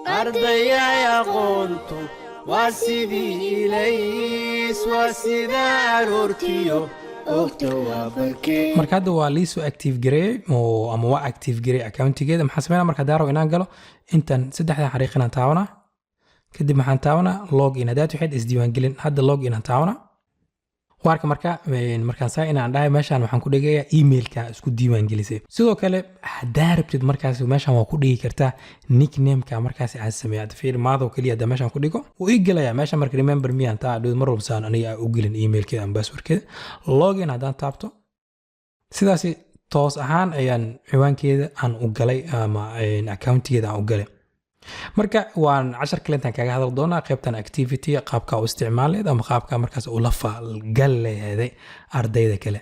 أرضي قلت واسدي إليس واسدا أرورتيو أكتوا بالكي marka hadda waa liiso active gareey oo ama waa active gareey accountigeeda maxaa sameynaa marka daaro inaan galo intan saddexda xariiq inaan taawana kadib maxaan taawana login hadaad waxaad isdiiwaangelin hadda login aan taawana waarka markaan saa inaan dhahay meeshaan waxaan ku dhigayaa emailka isku diiwaangelisay sidoo kale hadaa rabtid markaas meeshaan waa ku dhigi kartaa nicknameka markaas aad sameeyay fiir maado kaliya da meeshaan ku dhigo oo ii galaya meeshaan marka remember me aan taa dhid mar walbaan aniga u gelin emailkeeda ama passwordkeeda login hadaan taabto sidaas toos ahaan ayaan ciwaankeeda aan u galay ama accountigeeda aan u galay marka waan 10 kale kaga hadal doonaa qaybtan activity qaabka u isticmaaleed ama qaabka markaas u la falgal leeyahay ardayda kale